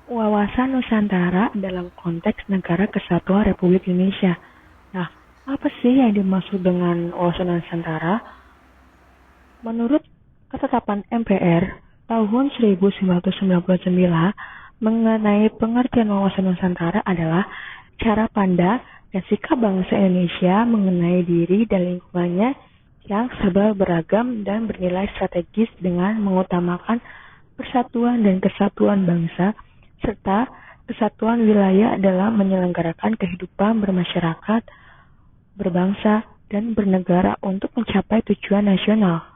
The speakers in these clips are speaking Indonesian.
Wawasan Nusantara dalam konteks Negara Kesatuan Republik Indonesia. Nah, apa sih yang dimaksud dengan wawasan Nusantara? Menurut ketetapan MPR tahun 1999 mengenai pengertian wawasan Nusantara adalah cara pandang dan sikap bangsa Indonesia mengenai diri dan lingkungannya yang serba beragam dan bernilai strategis dengan mengutamakan persatuan dan kesatuan bangsa serta kesatuan wilayah dalam menyelenggarakan kehidupan bermasyarakat, berbangsa, dan bernegara untuk mencapai tujuan nasional.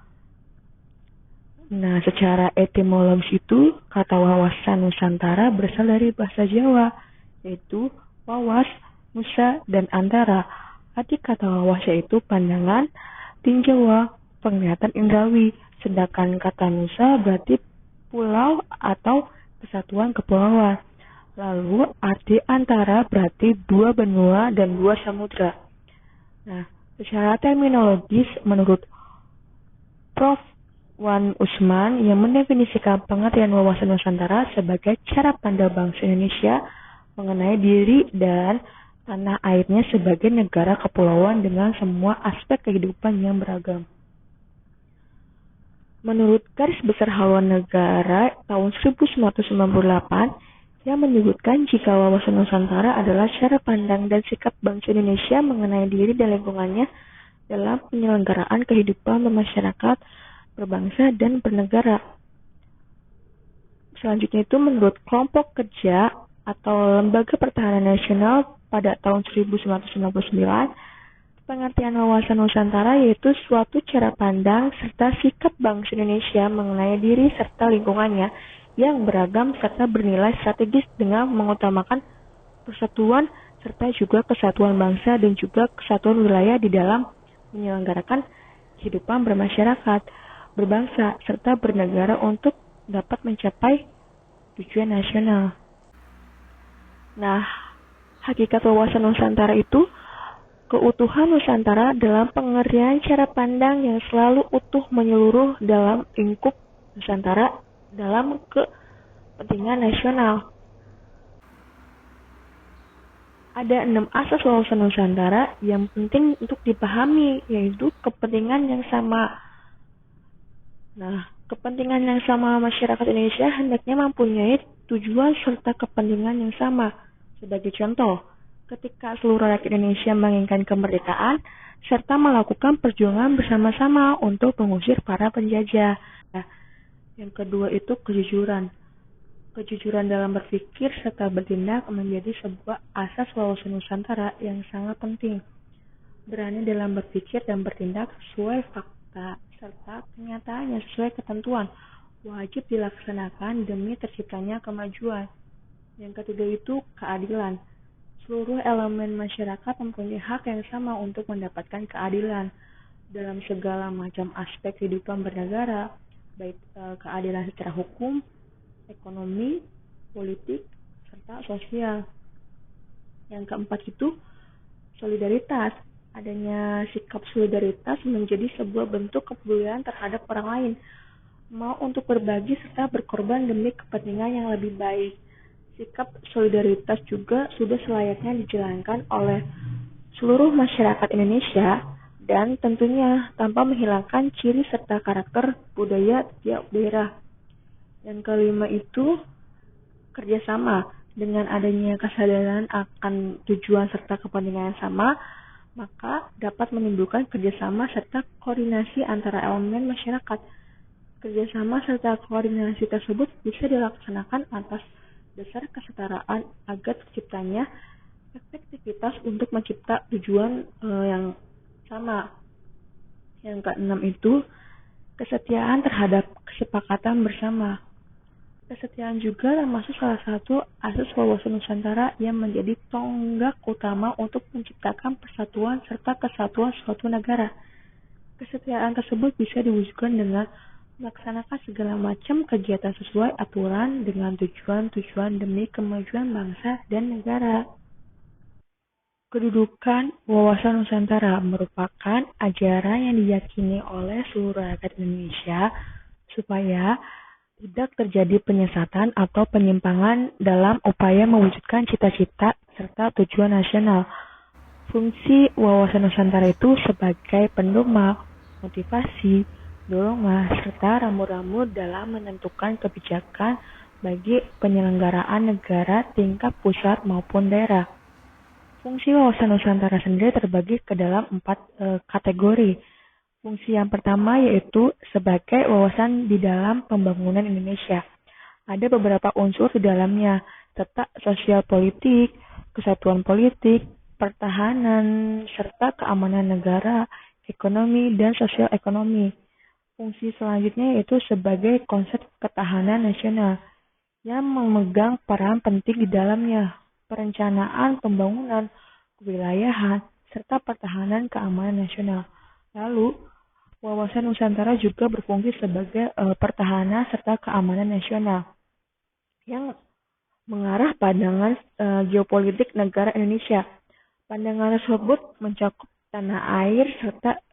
Nah, secara etimologis itu, kata wawasan Nusantara berasal dari bahasa Jawa, yaitu wawas, nusa, dan antara. Arti kata wawas yaitu pandangan, tinjauan, penglihatan indrawi, sedangkan kata nusa berarti pulau atau kesatuan kepulauan. Lalu arti antara berarti dua benua dan dua samudra. Nah, secara terminologis menurut Prof. Wan Usman yang mendefinisikan pengertian wawasan Nusantara sebagai cara pandang bangsa Indonesia mengenai diri dan tanah airnya sebagai negara kepulauan dengan semua aspek kehidupan yang beragam. Menurut Garis Besar Haluan Negara tahun 1998 yang menyebutkan jika wawasan Nusantara adalah cara pandang dan sikap bangsa Indonesia mengenai diri dan lingkungannya dalam penyelenggaraan kehidupan bermasyarakat, berbangsa, dan bernegara. Selanjutnya itu menurut Kelompok Kerja atau Lembaga Pertahanan Nasional pada tahun 1999, pengertian wawasan Nusantara yaitu suatu cara pandang serta sikap bangsa Indonesia mengenai diri serta lingkungannya yang beragam serta bernilai strategis dengan mengutamakan persatuan serta juga kesatuan bangsa dan juga kesatuan wilayah di dalam menyelenggarakan kehidupan bermasyarakat, berbangsa, serta bernegara untuk dapat mencapai tujuan nasional. Nah, hakikat wawasan Nusantara itu keutuhan Nusantara dalam pengertian cara pandang yang selalu utuh menyeluruh dalam lingkup Nusantara dalam kepentingan nasional. Ada 6 asas wawasan Nusantara yang penting untuk dipahami, yaitu kepentingan yang sama. Nah, kepentingan yang sama masyarakat Indonesia hendaknya mempunyai tujuan serta kepentingan yang sama. Sebagai contoh, ketika seluruh rakyat Indonesia menginginkan kemerdekaan, serta melakukan perjuangan bersama-sama untuk mengusir para penjajah. Nah, yang kedua itu kejujuran. Kejujuran dalam berpikir serta bertindak menjadi sebuah asas wawasan Nusantara yang sangat penting. Berani dalam berpikir dan bertindak sesuai fakta serta kenyataan yang sesuai ketentuan wajib dilaksanakan demi terciptanya kemajuan. Yang ketiga itu keadilan. Seluruh elemen masyarakat mempunyai hak yang sama untuk mendapatkan keadilan dalam segala macam aspek kehidupan bernegara, baik keadilan secara hukum, ekonomi, politik, serta sosial. Yang keempat itu solidaritas. Adanya sikap solidaritas menjadi sebuah bentuk kepedulian terhadap orang lain, mau untuk berbagi serta berkorban demi kepentingan yang lebih baik. Sikap solidaritas juga sudah selayaknya dijalankan oleh seluruh masyarakat Indonesia dan tentunya tanpa menghilangkan ciri serta karakter budaya tiap daerah. Yang kelima itu kerjasama. Dengan adanya kesadaran akan tujuan serta kepentingan yang sama, maka dapat menimbulkan kerjasama serta koordinasi antara elemen masyarakat. Kerjasama serta koordinasi tersebut bisa dilaksanakan atas dasar kesetaraan agar terciptanya efektivitas untuk mencipta tujuan yang sama. Yang keenam itu kesetiaan terhadap kesepakatan bersama. Kesetiaan juga termasuk salah satu asas wawasan Nusantara yang menjadi tonggak utama untuk menciptakan persatuan serta kesatuan suatu negara. Kesetiaan tersebut bisa diwujudkan dengan melaksanakan segala macam kegiatan sesuai aturan dengan tujuan-tujuan demi kemajuan bangsa dan negara. Kedudukan wawasan Nusantara merupakan ajaran yang diyakini oleh seluruh rakyat Indonesia supaya Tidak terjadi penyesatan atau penyimpangan dalam upaya mewujudkan cita-cita serta tujuan nasional. Fungsi wawasan Nusantara itu sebagai pendoma, motivasi, dorongan, serta rambu-rambu dalam menentukan kebijakan bagi penyelenggaraan negara tingkat pusat maupun daerah. Fungsi wawasan Nusantara sendiri terbagi ke dalam 4 kategori. Fungsi yang pertama yaitu sebagai wawasan di dalam pembangunan Indonesia. Ada beberapa unsur di dalamnya, serta sosial politik, kesatuan politik, pertahanan, serta keamanan negara, ekonomi, dan sosial ekonomi. Fungsi selanjutnya yaitu sebagai konsep ketahanan nasional yang memegang peran penting di dalamnya, perencanaan pembangunan, kewilayahan, serta pertahanan keamanan nasional. Lalu, wawasan Nusantara juga berfungsi sebagai pertahanan serta keamanan nasional yang mengarah pandangan geopolitik negara Indonesia. Pandangan tersebut mencakup tanah air serta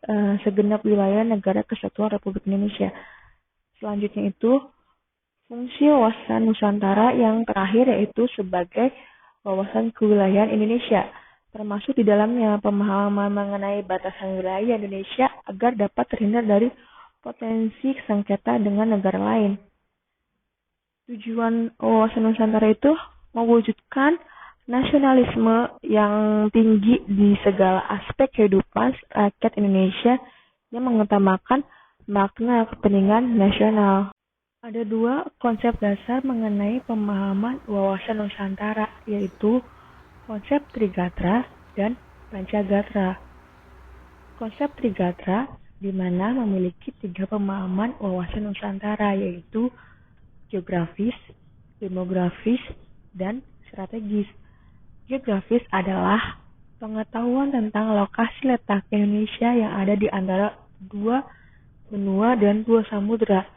segenap wilayah negara kesatuan Republik Indonesia. Selanjutnya itu, fungsi wawasan Nusantara yang terakhir yaitu sebagai wawasan kewilayahan Indonesia, termasuk di dalamnya pemahaman mengenai batasan wilayah Indonesia agar dapat terhindar dari potensi sengketa dengan negara lain. Tujuan wawasan Nusantara itu mewujudkan nasionalisme yang tinggi di segala aspek kehidupan rakyat Indonesia yang mengutamakan makna kepentingan nasional. Ada 2 konsep dasar mengenai pemahaman wawasan Nusantara, yaitu konsep Trigatra dan Pancagatra. Konsep Trigatra di mana memiliki 3 pemahaman wawasan Nusantara, yaitu geografis, demografis, dan strategis. Geografis adalah pengetahuan tentang lokasi letak Indonesia yang ada di antara 2 benua dan 2 samudra.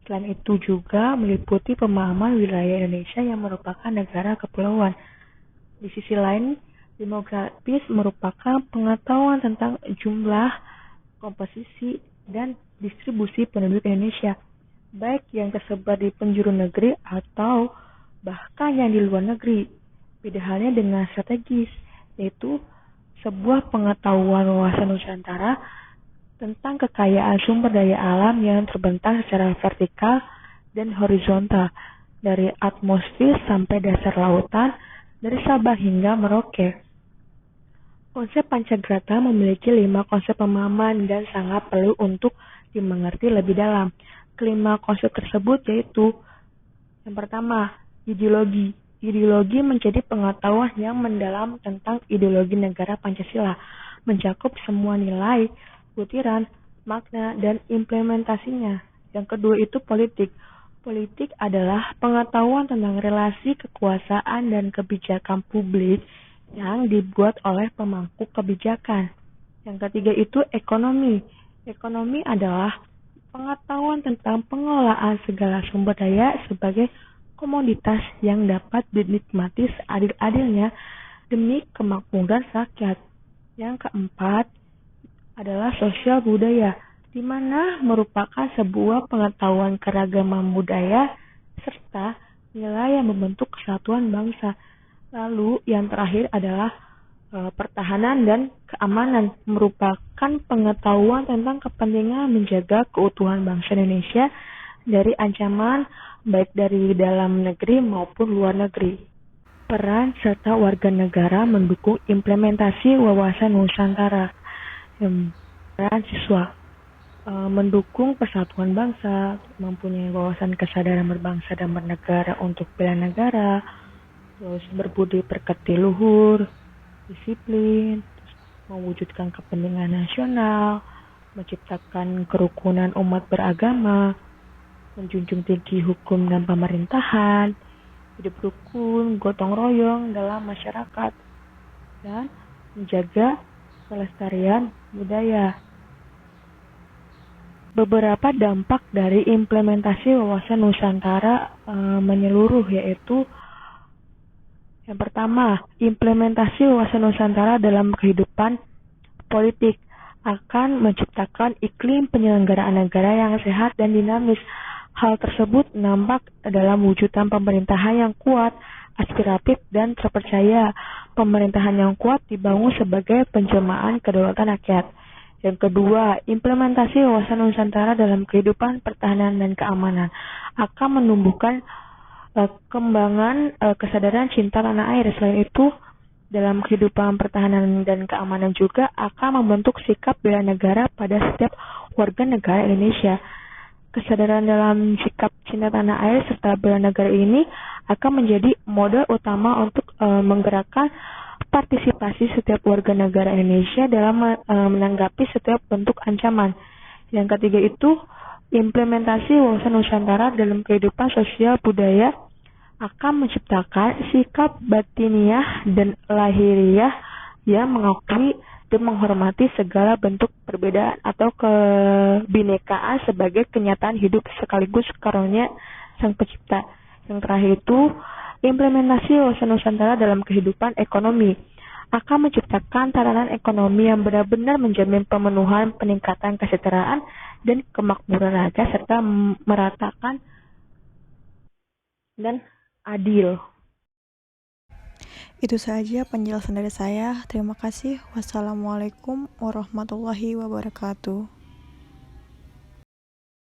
Selain itu juga meliputi pemahaman wilayah Indonesia yang merupakan negara kepulauan. Di sisi lain, demografis merupakan pengetahuan tentang jumlah, komposisi, dan distribusi penduduk Indonesia, baik yang tersebar di penjuru negeri atau bahkan yang di luar negeri. Beda halnya dengan strategis, yaitu sebuah pengetahuan wawasan Nusantara tentang kekayaan sumber daya alam yang terbentang secara vertikal dan horizontal, dari atmosfer sampai dasar lautan, dari Sabah hingga Merauke. Konsep Pancagrata memiliki 5 konsep pemahaman dan sangat perlu untuk dimengerti lebih dalam. Kelima konsep tersebut yaitu, yang pertama, ideologi. Ideologi menjadi pengetahuan yang mendalam tentang ideologi negara Pancasila, mencakup semua nilai, butiran, makna, dan implementasinya. Yang kedua itu politik. Politik adalah pengetahuan tentang relasi kekuasaan dan kebijakan publik yang dibuat oleh pemangku kebijakan. Yang ketiga itu ekonomi. Ekonomi adalah pengetahuan tentang pengelolaan segala sumber daya sebagai komoditas yang dapat dinikmati seadil-adilnya demi kemakmuran rakyat. Yang keempat adalah sosial budaya, di mana merupakan sebuah pengetahuan keragaman budaya serta nilai yang membentuk kesatuan bangsa. Lalu yang terakhir adalah pertahanan dan keamanan, merupakan pengetahuan tentang kepentingan menjaga keutuhan bangsa Indonesia dari ancaman baik dari dalam negeri maupun luar negeri. Peran serta warga negara mendukung implementasi wawasan Nusantara. Peran siswa mendukung persatuan bangsa, mempunyai wawasan kesadaran berbangsa dan bernegara untuk bela negara, terus berbudi pekerti luhur, disiplin, mewujudkan kepentingan nasional, menciptakan kerukunan umat beragama, menjunjung tinggi hukum dan pemerintahan, hidup rukun, gotong royong dalam masyarakat, dan menjaga kelestarian budaya. Beberapa dampak dari implementasi wawasan Nusantara menyeluruh, yaitu yang pertama, implementasi wawasan Nusantara dalam kehidupan politik akan menciptakan iklim penyelenggaraan negara yang sehat dan dinamis. Hal tersebut nampak dalam wujudan pemerintahan yang kuat, aspiratif, dan terpercaya. Pemerintahan yang kuat dibangun sebagai penjelmaan kedaulatan rakyat. Yang kedua, implementasi wawasan Nusantara dalam kehidupan pertahanan dan keamanan akan menumbuhkan kembangan kesadaran cinta tanah air. Selain itu, dalam kehidupan pertahanan dan keamanan juga akan membentuk sikap bela negara pada setiap warga negara Indonesia. Kesadaran dalam sikap cinta tanah air serta bela negara ini akan menjadi modal utama untuk menggerakkan partisipasi setiap warga negara Indonesia dalam menanggapi setiap bentuk ancaman. Yang ketiga itu, implementasi wawasan Nusantara dalam kehidupan sosial budaya akan menciptakan sikap batiniah dan lahiriah yang mengakui dan menghormati segala bentuk perbedaan atau kebinekaan sebagai kenyataan hidup sekaligus karunia Sang Pencipta. Yang terakhir itu, implementasi wawasan Nusantara dalam kehidupan ekonomi akan menciptakan tatanan ekonomi yang benar-benar menjamin pemenuhan peningkatan kesejahteraan dan kemakmuran rakyat serta meratakan dan adil. Itu saja penjelasan dari saya. Terima kasih. Wassalamualaikum warahmatullahi wabarakatuh.